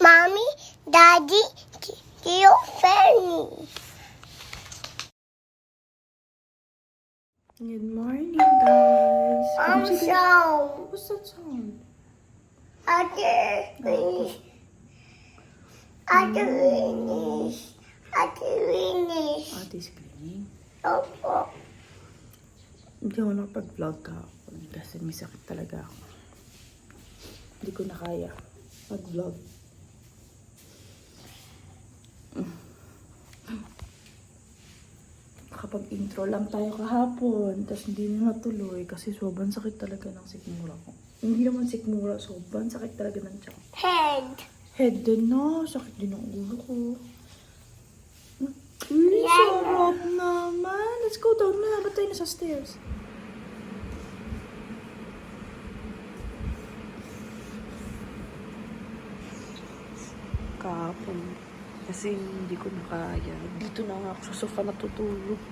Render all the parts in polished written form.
Mommy, Daddy, Tio, Fanny. Good morning, guys. Sound. What's that sound? Ate Winnie. Ate Winnie. Ate Winnie. Ate's cleaning. Opo. Hindi ako nakapag-vlog kahapon kasi may sakit talaga ako. Hindi ko na kaya mag-vlog. Nakapag-intro lang tayo kahapon, tapos hindi na natuloy kasi sobrang sakit talaga ng sikmura ko. Hindi naman sikmura, sobrang sakit talaga ng tiyan. Head din na, sakit din ang ulo ko. Uy, sarap naman. Let's go down na, ba't tayo na sa stairs? Kahapon. Kasi hindi ko na kaya. Dito na nga ako sa sofa natutulog.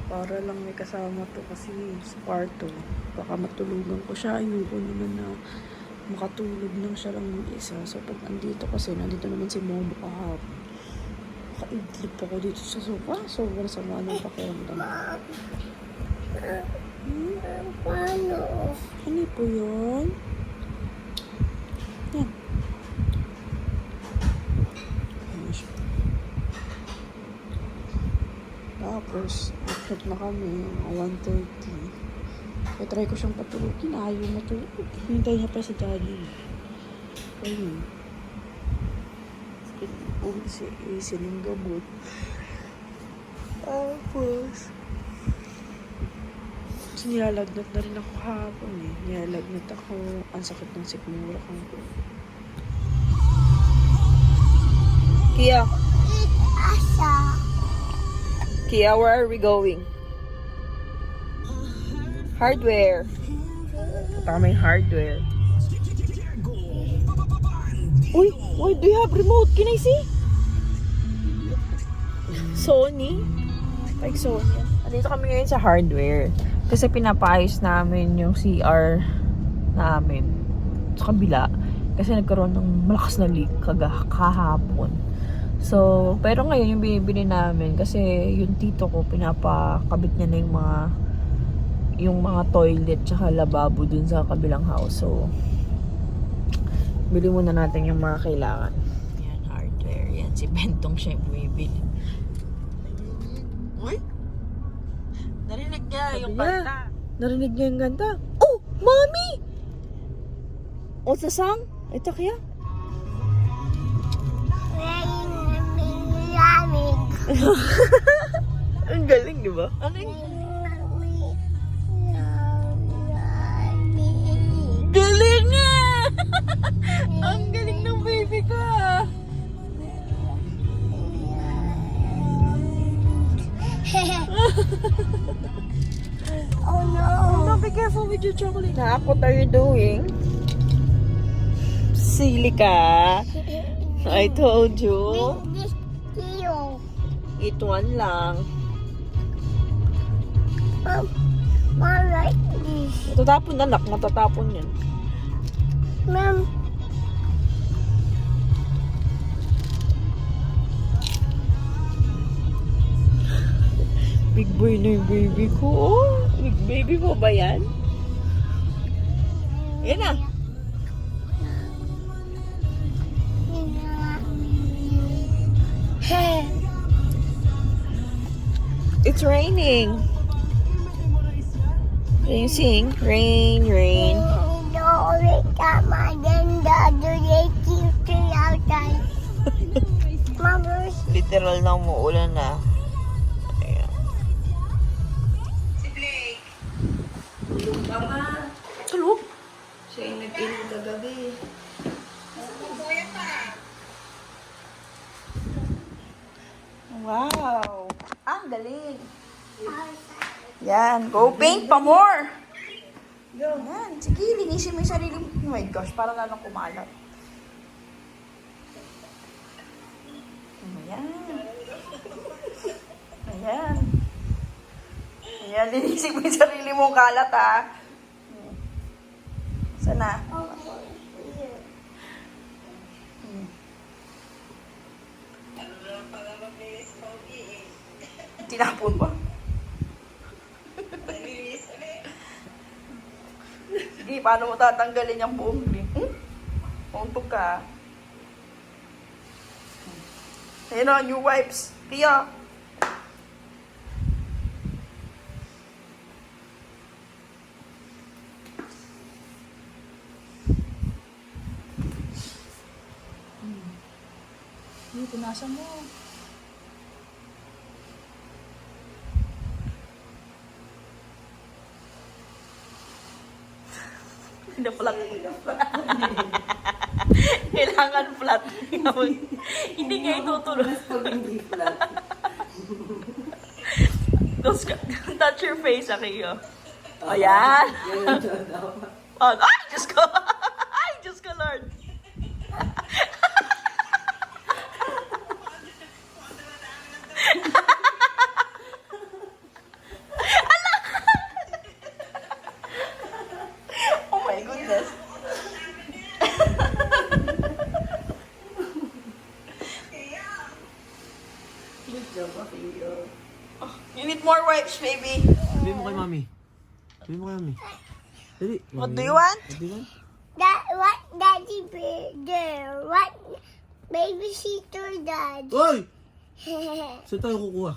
Para lang may kasama to kasi sa kwarto. Baka matulugan ko siya. Ayoko naman na makatulog lang siya lang ng isa. So pag nandito kasi, nandito naman si Momo kahapon. Nakaidlip ako dito sa sofa. Sobrang sama ng pakiramdam. Paano? Ano po yun? Yan. Tapos, akit na kami, 1:30. Try ko siyang patulogin, ayaw matulog. Hintay niya pa si Daddy. Ayun. Siling gamot. Tapos, nilalagnat na rin ako hapon eh. Nilalagnat ako, ang sakit ng sikmura ko. Kia! Asa. Kia, where are we going? Hardware. Tama yung hardware. Uy, why do you have remote? Can I see? Sony? Like Sony. Andito kami ngayon sa hardware. Kasi pinapaayos namin yung CR namin sa kabila. Kasi nagkaroon ng malakas na leak kahapon. So, pero ngayon yung binibili namin kasi yung tito ko pinapakabit niya na yung mga toilet tsaka lababo dun sa kabilang house. So, bili muna natin yung mga kailangan. Yan, hardware. Yan, si Bentong siya yung bumibili. Uy! Narinig niya yung kanta. Narinig niya yung kanta. Oh! Mommy! What's the song? Ito kaya? Ang galing, di ba? Ano yung... Galing nga! Ang galing ng baby ko ah! Oh no! Oh no, be careful with your chocolate. What are you doing? Silly ka. I told you. This Tio. Eat one lang. Mom like this. Matatapon anak, matatapon yan. Mom. Big boy na yung baby ko. Oh, big baby mo ba yan? Yan na. It's raining. Can you sing? Rain, rain. Literal na umuulan na. Ayan. Si Blake. Tulog ka nga. Tulog? Siya yung nag-inom kagabi. Wow. Ang galing. Yan. Go paint pa more. Yan. Sige, linisin mo yung sarili mo. Oh my gosh, parang lalong kumalat. Ayan. Ayan. Ayan, linisin mo yung sarili mong kalat ha. Sana. tinapon ba? Sige, paano mo tatanggalin yung buong green? Untog ka. Ayun o, new wipes. Kaya. Punasan mo. Hindi flat. Kailangan flat. Hindi nga itutulog. Hindi flat. Touch your face, Akiyo. Ayan. Oh, ay, Diyos ko. Ay, Diyos ko, Lord. Oh my goodness. Good job, Akiyo. You need more wipes, baby. Sabi mo kay mami. Sabi mo kay mami. Dali. What do you want? What do you want? That what daddy there? What babysitter dad? Oy! Saan tayo kukuha?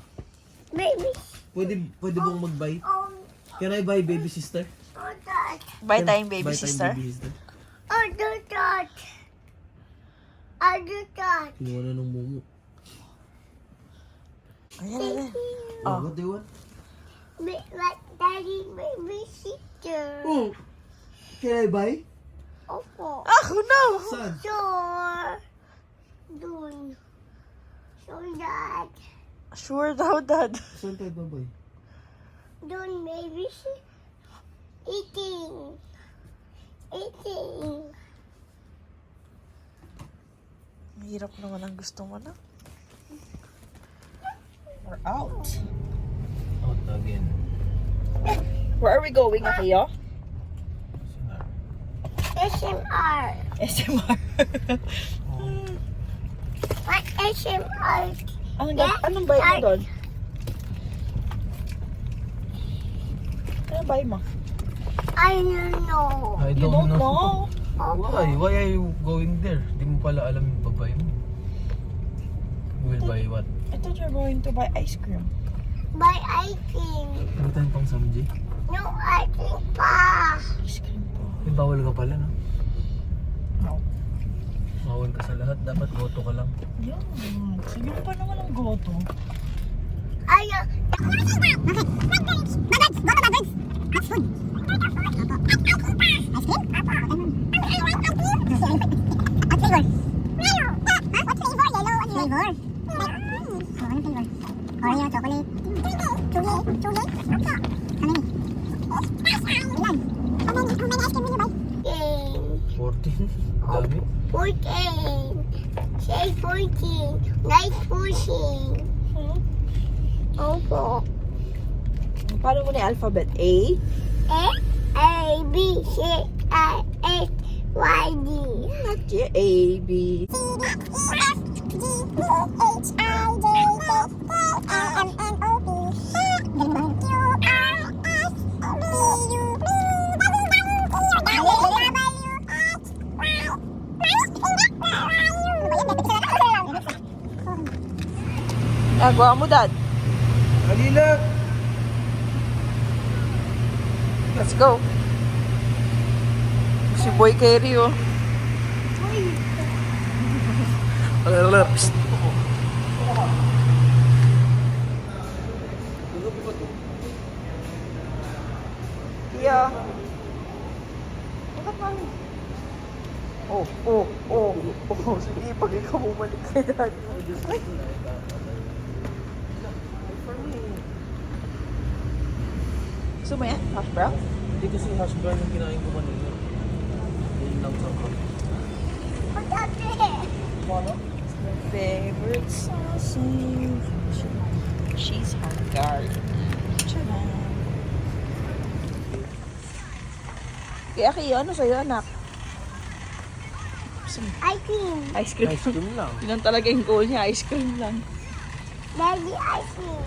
Baby. Pwede bang mag-buy? Oh, Can I buy baby sister? oh that. Buy tayong baby Buy tayong sister. baby sister. Oh do that. I do that. Kinuha na ng mumu. Ayan. Oh. What do you want? What daddy babysitter? Oh! Can I buy? Opo. Oh no! Saan? Sure. Dun. So that. Sure daw, Dad. Saan tayo babay? Dun baby eating. Eating. Mahirap naman ang gusto mo na. We're out. Out again. Where are we going, Akiyo? SMR. SMR. What SMR? Anong buy mo doon? Anong buy mo? I don't know. I You don't know? Why? Why are you going there? Di mo pala alam yung babay mo. Will buy what? I thought you were going to buy ice cream. By iking. Ano tayong pang samji? No iking pa. Ice cream po. Eh, bawal ka pala, no? No. Bawal ka sa lahat. Dapat goto ka lang. Yan. Sige pa naman ang goto. Ayaw. Oreo, chocolate. Chugi. Ano ni? How many ice cream will you buy? Game. 14? Dami. 14. Say 14. Nice pushing. Opo. Paano mo na yung alphabet? A? A, B, C, I, H, Y, D. Not yet. A, B. Nagawa mo, Dad. Halila! Let's go. Si Boy Kerry, oh. Psst. Iya. Bakit mami? Oh. Sige, pag ikaw bumalik kay Dad. Ay. For me. Gusto mo yan? Hash brown? Hindi kasi hash brown yung kinain ko kanina. Yun lang sa mga. My favorite sausage. She's Hungarian. Tcharam. Kaya Aki, ano sa'yo, anak? Ice cream. Ice cream. Ice cream lang. Yun ang talaga yung goal niya, ice cream lang. Daddy, ice cream.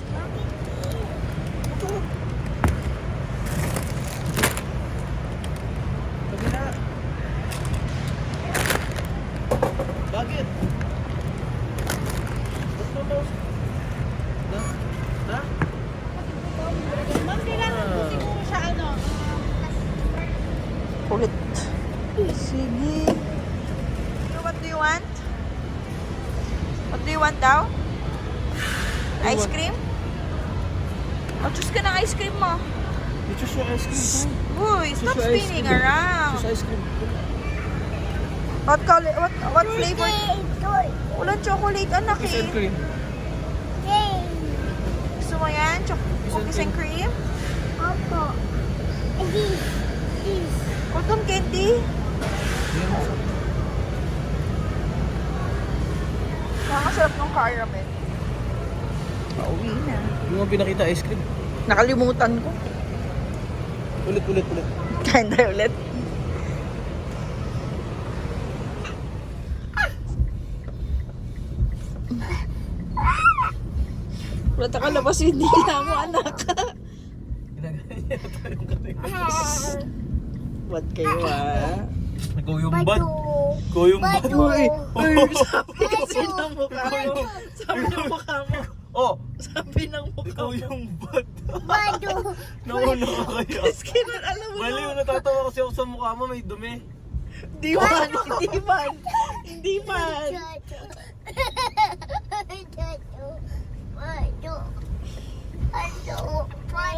want? What do you want daw? Ice cream? O, choose ka ng ice cream mo. You choose your ice cream. Uy, stop Choose your ice spinning cream. around. Choose ice cream. What color? What flavor? Toy. Walang chocolate, anak Cookies and eh. cream. Game. Gusto mo yan? Cookies and cream? Opo. This. Cotton candy? Nakakasarap ng caramel. Pauwi na. Hindi mo pinakita ice cream. Nakalimutan ko. Ulit. Kain tayo ulit. Wala ka labas yung dila mo, anak. Ginagaya niya ito yung kanina. What kayo ah? Ikaw yung bad. Badu. Ikaw yung bad. Badu. Uy, Badu. sabi ng mukha mo. Sabi ng mukha mo. Oh! Sabi ng mukha Ikaw mo. yung bad. Badu. Nauna ka kaya. Skinner, alam mo Bali, na. natatawa kasi ako sa mukha mo, may dumi. Hindi man, hindi man. Hindi man.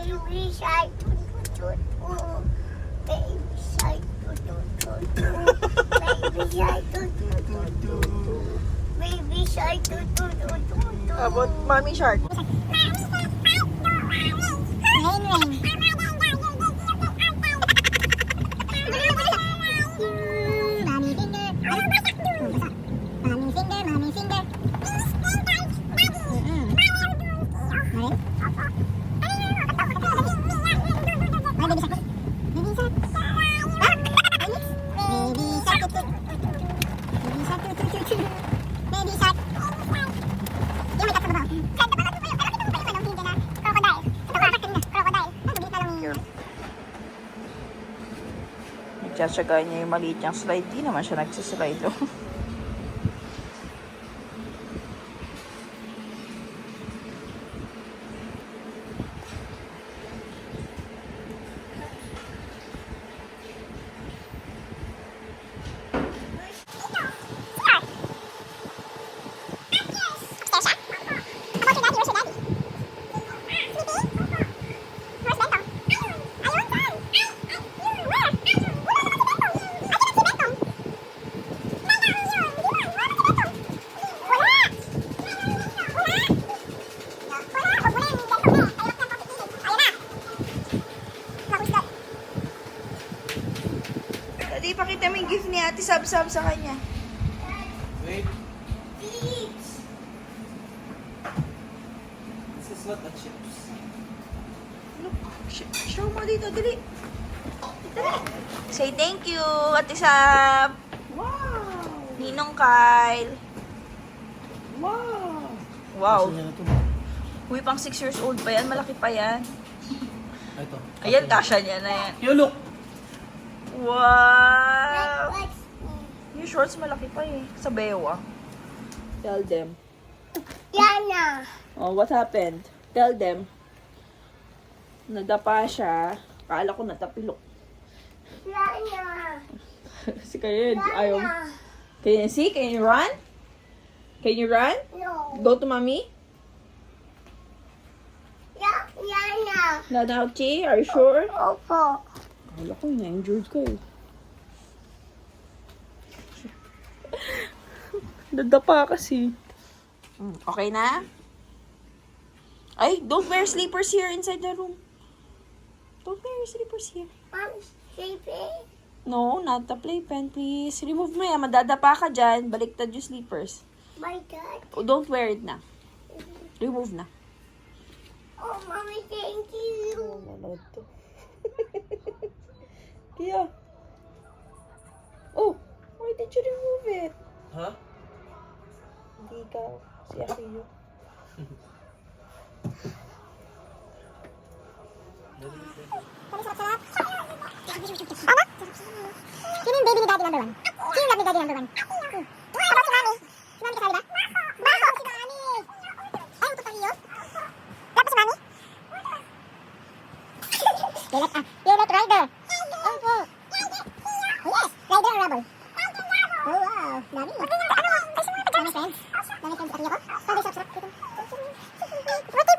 Baby shark, baby shark, baby shark, How about Mommy Shark? Nagtsatsagaan niya yung maliit niyang slide. Di naman siya nagsislide. Oh. Dali, pakita mo yung gift ni Ate Sab-Sab sa kanya. Wait. This is not a chips. Look, show mo dito, dali. Dali. Say thank you, Ate Sab. Wow! Ninong Kyle. Wow! Wow. Gusto niya na ito. Uy, pang 6 years old pa yan. Malaki pa yan. Ito. Ayan, kasha niya na yan. Yo, look! Wow! Yung shorts malaki pa eh. Sa bewa. Tell them. Yana. Oh, what happened? Tell them. Nadapa siya. Akala ko natapilok. Yana. Kasi kayo, ayaw. Yana. Can you see? Can you run? Can you run? No. Go to mommy? Yana. Nanauchi, are you sure? Opo. Akala ko, na-injured ka eh. Nadapa kasi. Okay na? Ay, don't wear slippers here inside the room. Don't wear your slippers here. Mom, sleeping. No, not the playpen, please. Remove mo yan. Madadapa ka dyan. Baliktad yung slippers. My God. Oh, don't wear it na. Remove na. Oh, Mommy, thank you. Kaya. Oh, why did you remove it? Ha? Hindi ka. Si Akiyo. Ano? Sino yung baby ni daddy number 1? Sino yung love ni daddy number 1? How about si mami? Si mami kasali ba? Bako! Si mami! Ay, ang tutang iyo? Love mo si mami? You let rider. Opo. Yes, rider or rubber? Oh, wow. Wow, dami. Ano? Kasi mga pajama friends. Dami friends. Ati ako. Sabi sarap-sarap. Routine